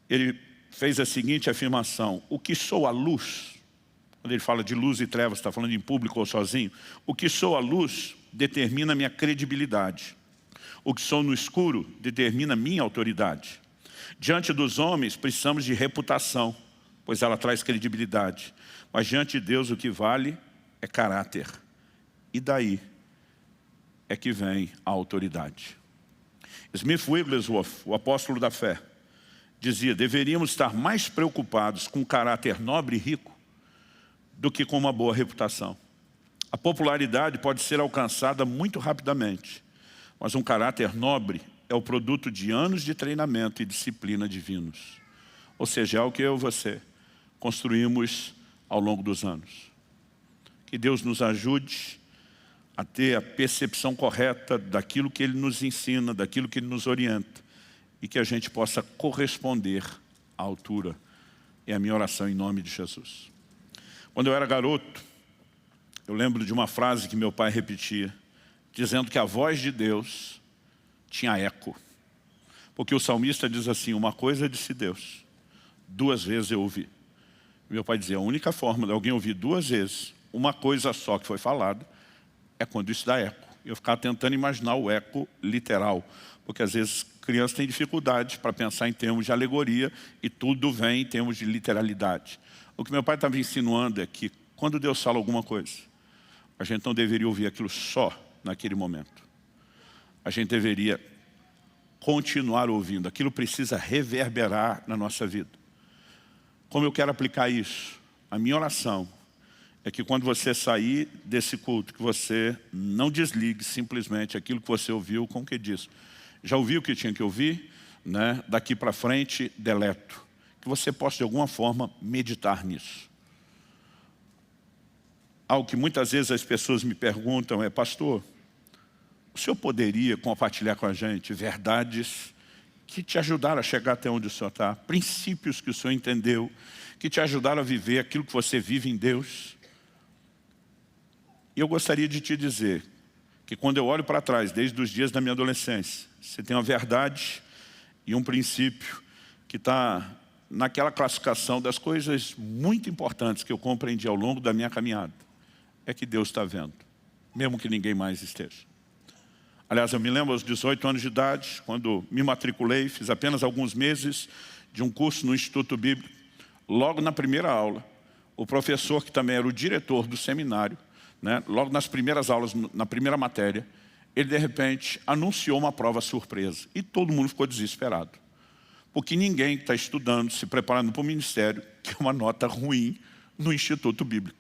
S1: Ele fez a seguinte afirmação, o que sou a luz, quando ele fala de luz e trevas, está falando em público ou sozinho, o que sou a luz determina a minha credibilidade. O que sou no escuro determina a minha autoridade. Diante dos homens precisamos de reputação, pois ela traz credibilidade. Mas diante de Deus o que vale é caráter. E daí é que vem a autoridade. Smith Wigglesworth, o apóstolo da fé, dizia, deveríamos estar mais preocupados com um caráter nobre e rico do que com uma boa reputação. A popularidade pode ser alcançada muito rapidamente, mas um caráter nobre é o produto de anos de treinamento e disciplina divinos. Ou seja, é o que eu e você construímos ao longo dos anos. Que Deus nos ajude a ter a percepção correta daquilo que Ele nos ensina, daquilo que Ele nos orienta, e que a gente possa corresponder à altura. É a minha oração em nome de Jesus. Quando eu era garoto, eu lembro de uma frase que meu pai repetia, dizendo que a voz de Deus tinha eco. Porque o salmista diz assim, uma coisa disse Deus, 2 vezes eu ouvi. Meu pai dizia, a única forma de alguém ouvir 2 vezes, uma coisa só que foi falada, é quando isso dá eco. Eu ficava tentando imaginar o eco literal, porque às vezes crianças têm dificuldade para pensar em termos de alegoria e tudo vem em termos de literalidade. O que meu pai estava insinuando é que quando Deus fala alguma coisa, a gente não deveria ouvir aquilo só naquele momento. A gente deveria continuar ouvindo. Aquilo precisa reverberar na nossa vida. Como eu quero aplicar isso? A minha oração é que quando você sair desse culto, que você não desligue simplesmente aquilo que você ouviu com o que disse. Já ouviu o que tinha que ouvir? Né? Daqui para frente, deleto. Que você possa de alguma forma meditar nisso. Algo que muitas vezes as pessoas me perguntam é, pastor, o senhor poderia compartilhar com a gente verdades que te ajudaram a chegar até onde o senhor está? Princípios que o senhor entendeu, que te ajudaram a viver aquilo que você vive em Deus? E eu gostaria de te dizer que quando eu olho para trás, desde os dias da minha adolescência, você tem uma verdade e um princípio que está naquela classificação das coisas muito importantes que eu compreendi ao longo da minha caminhada. É que Deus está vendo, mesmo que ninguém mais esteja. Aliás, eu me lembro aos 18 anos de idade, quando me matriculei, fiz apenas alguns meses de um curso no Instituto Bíblico. Logo na primeira aula, o professor, que também era o diretor do seminário, né, logo nas primeiras aulas, na primeira matéria, ele de repente anunciou uma prova surpresa. E todo mundo ficou desesperado. Porque ninguém está estudando, se preparando para o ministério, que é uma nota ruim no Instituto Bíblico.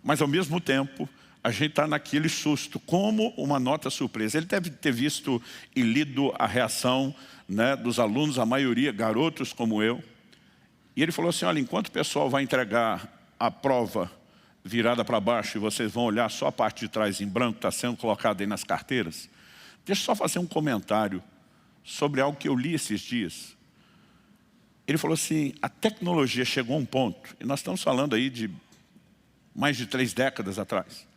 S1: Mas ao mesmo tempo, a gente está naquele susto, como uma nota surpresa. Ele deve ter visto e lido a reação, né, dos alunos, a maioria, garotos como eu. E ele falou assim, olha, enquanto o pessoal vai entregar a prova virada para baixo e vocês vão olhar só a parte de trás em branco, está sendo colocado aí nas carteiras. Deixa eu só fazer um comentário sobre algo que eu li esses dias. Ele falou assim, a tecnologia chegou a um ponto, e nós estamos falando aí de mais de 3 décadas atrás.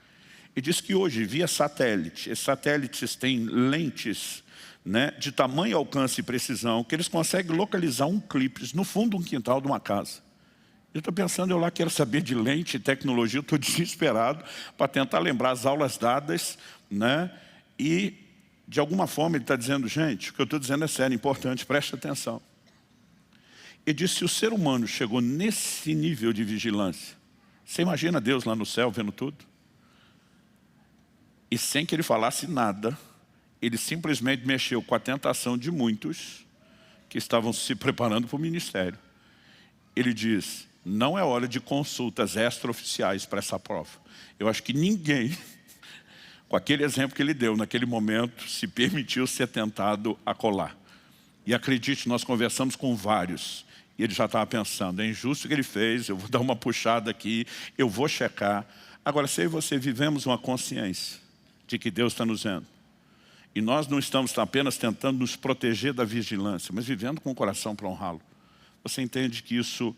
S1: Ele disse que hoje, via satélite, esses satélites têm lentes, né, de tamanho, alcance e precisão, que eles conseguem localizar um clipe no fundo de um quintal de uma casa. Eu estou pensando, eu lá quero saber de lente e tecnologia, eu estou desesperado para tentar lembrar as aulas dadas, né? E, de alguma forma, ele está dizendo, gente, o que eu estou dizendo é sério, importante, preste atenção. Ele disse, se o ser humano chegou nesse nível de vigilância, você imagina Deus lá no céu vendo tudo? E sem que ele falasse nada, ele simplesmente mexeu com a tentação de muitos que estavam se preparando para o ministério. Ele diz, não é hora de consultas extraoficiais para essa prova. Eu acho que ninguém, com aquele exemplo que ele deu naquele momento, se permitiu ser tentado a colar. E acredite, nós conversamos com vários, e ele já estava pensando, é injusto o que ele fez, eu vou dar uma puxada aqui, eu vou checar. Agora, se eu e você vivemos uma consciência de que Deus está nos vendo, e nós não estamos apenas tentando nos proteger da vigilância, mas vivendo com o coração para honrá-lo, você entende que isso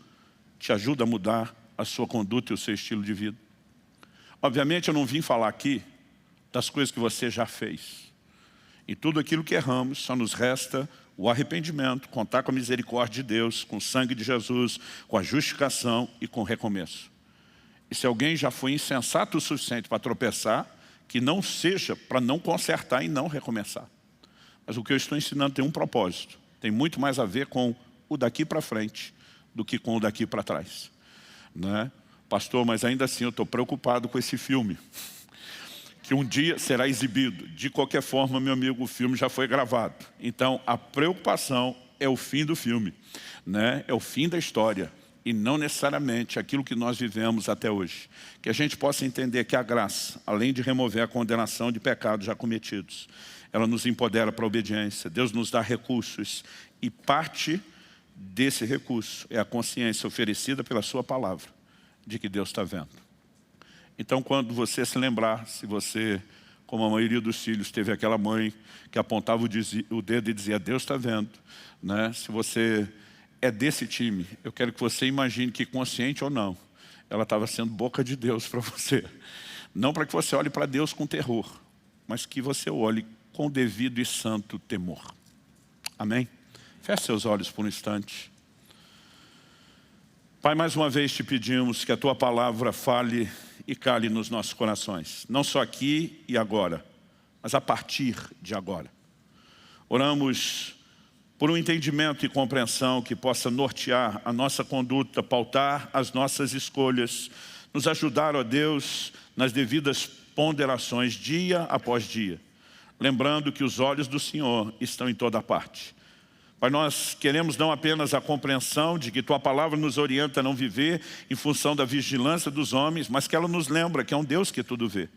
S1: te ajuda a mudar a sua conduta e o seu estilo de vida? Obviamente eu não vim falar aqui das coisas que você já fez. E tudo aquilo que erramos, só nos resta o arrependimento, contar com a misericórdia de Deus, com o sangue de Jesus, com a justificação e com o recomeço. E se alguém já foi insensato o suficiente para tropeçar, que não seja para não consertar e não recomeçar. Mas o que eu estou ensinando tem um propósito. Tem muito mais a ver com o daqui para frente do que com o daqui para trás. Né? Pastor, mas ainda assim eu estou preocupado com esse filme, que um dia será exibido. De qualquer forma, meu amigo, o filme já foi gravado. Então, a preocupação é o fim do filme, né? É o fim da história, e não necessariamente aquilo que nós vivemos até hoje. Que a gente possa entender que a graça, além de remover a condenação de pecados já cometidos, ela nos empodera para a obediência. Deus nos dá recursos, e parte desse recurso é a consciência oferecida pela sua palavra, de que Deus está vendo. Então, quando você se lembrar, se você, como a maioria dos filhos, teve aquela mãe que apontava o dedo e dizia, Deus está vendo, né? Se você é desse time, eu quero que você imagine que, consciente ou não, ela estava sendo boca de Deus para você. Não para que você olhe para Deus com terror, mas que você olhe com devido e santo temor. Amém? Feche seus olhos por um instante. Pai, mais uma vez te pedimos que a Tua palavra fale e cale nos nossos corações. Não só aqui e agora, mas a partir de agora. Oramos por um entendimento e compreensão que possa nortear a nossa conduta, pautar as nossas escolhas, nos ajudar, ó Deus, nas devidas ponderações dia após dia. Lembrando que os olhos do Senhor estão em toda parte. Pai, nós queremos não apenas a compreensão de que Tua palavra nos orienta a não viver em função da vigilância dos homens, mas que ela nos lembra que é um Deus que tudo vê.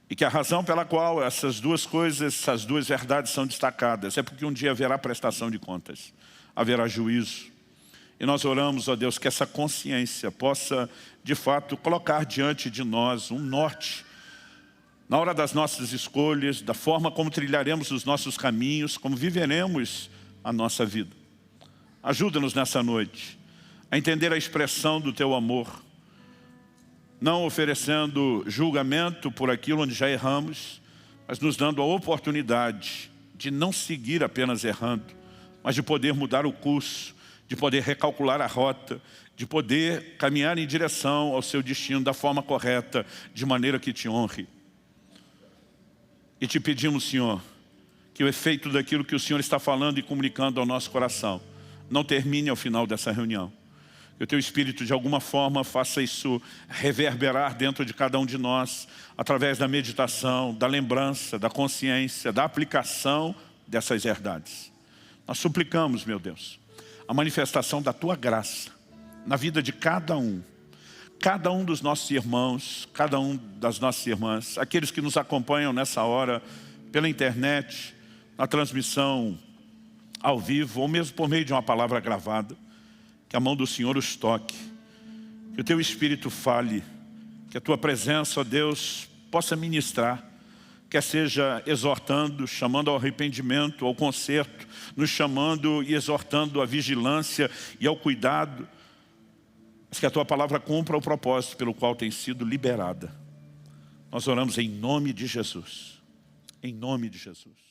S1: E que a razão pela qual essas duas coisas, essas duas verdades são destacadas, é porque um dia haverá prestação de contas, haverá juízo. E nós oramos, ó Deus, que essa consciência possa, de fato, colocar diante de nós um norte, na hora das nossas escolhas, da forma como trilharemos os nossos caminhos, como viveremos a nossa vida. Ajuda-nos nessa noite a entender a expressão do Teu amor, não oferecendo julgamento por aquilo onde já erramos, mas nos dando a oportunidade de não seguir apenas errando, mas de poder mudar o curso, de poder recalcular a rota, de poder caminhar em direção ao seu destino da forma correta, de maneira que Te honre. E Te pedimos, Senhor, que o efeito daquilo que o Senhor está falando e comunicando ao nosso coração não termine ao final dessa reunião. Que o Teu Espírito, de alguma forma, faça isso reverberar dentro de cada um de nós, através da meditação, da lembrança, da consciência, da aplicação dessas verdades. Nós suplicamos, meu Deus, a manifestação da Tua graça na vida de cada um dos nossos irmãos, cada um das nossas irmãs, aqueles que nos acompanham nessa hora pela internet, na transmissão ao vivo, ou mesmo por meio de uma palavra gravada, que a mão do Senhor os toque, que o Teu Espírito fale, Que a Tua presença, ó Deus, possa ministrar, quer seja exortando, chamando ao arrependimento, ao conserto, nos chamando e exortando à vigilância e ao cuidado, mas que a Tua palavra cumpra o propósito pelo qual tem sido liberada. Nós oramos em nome de Jesus. Em nome de Jesus.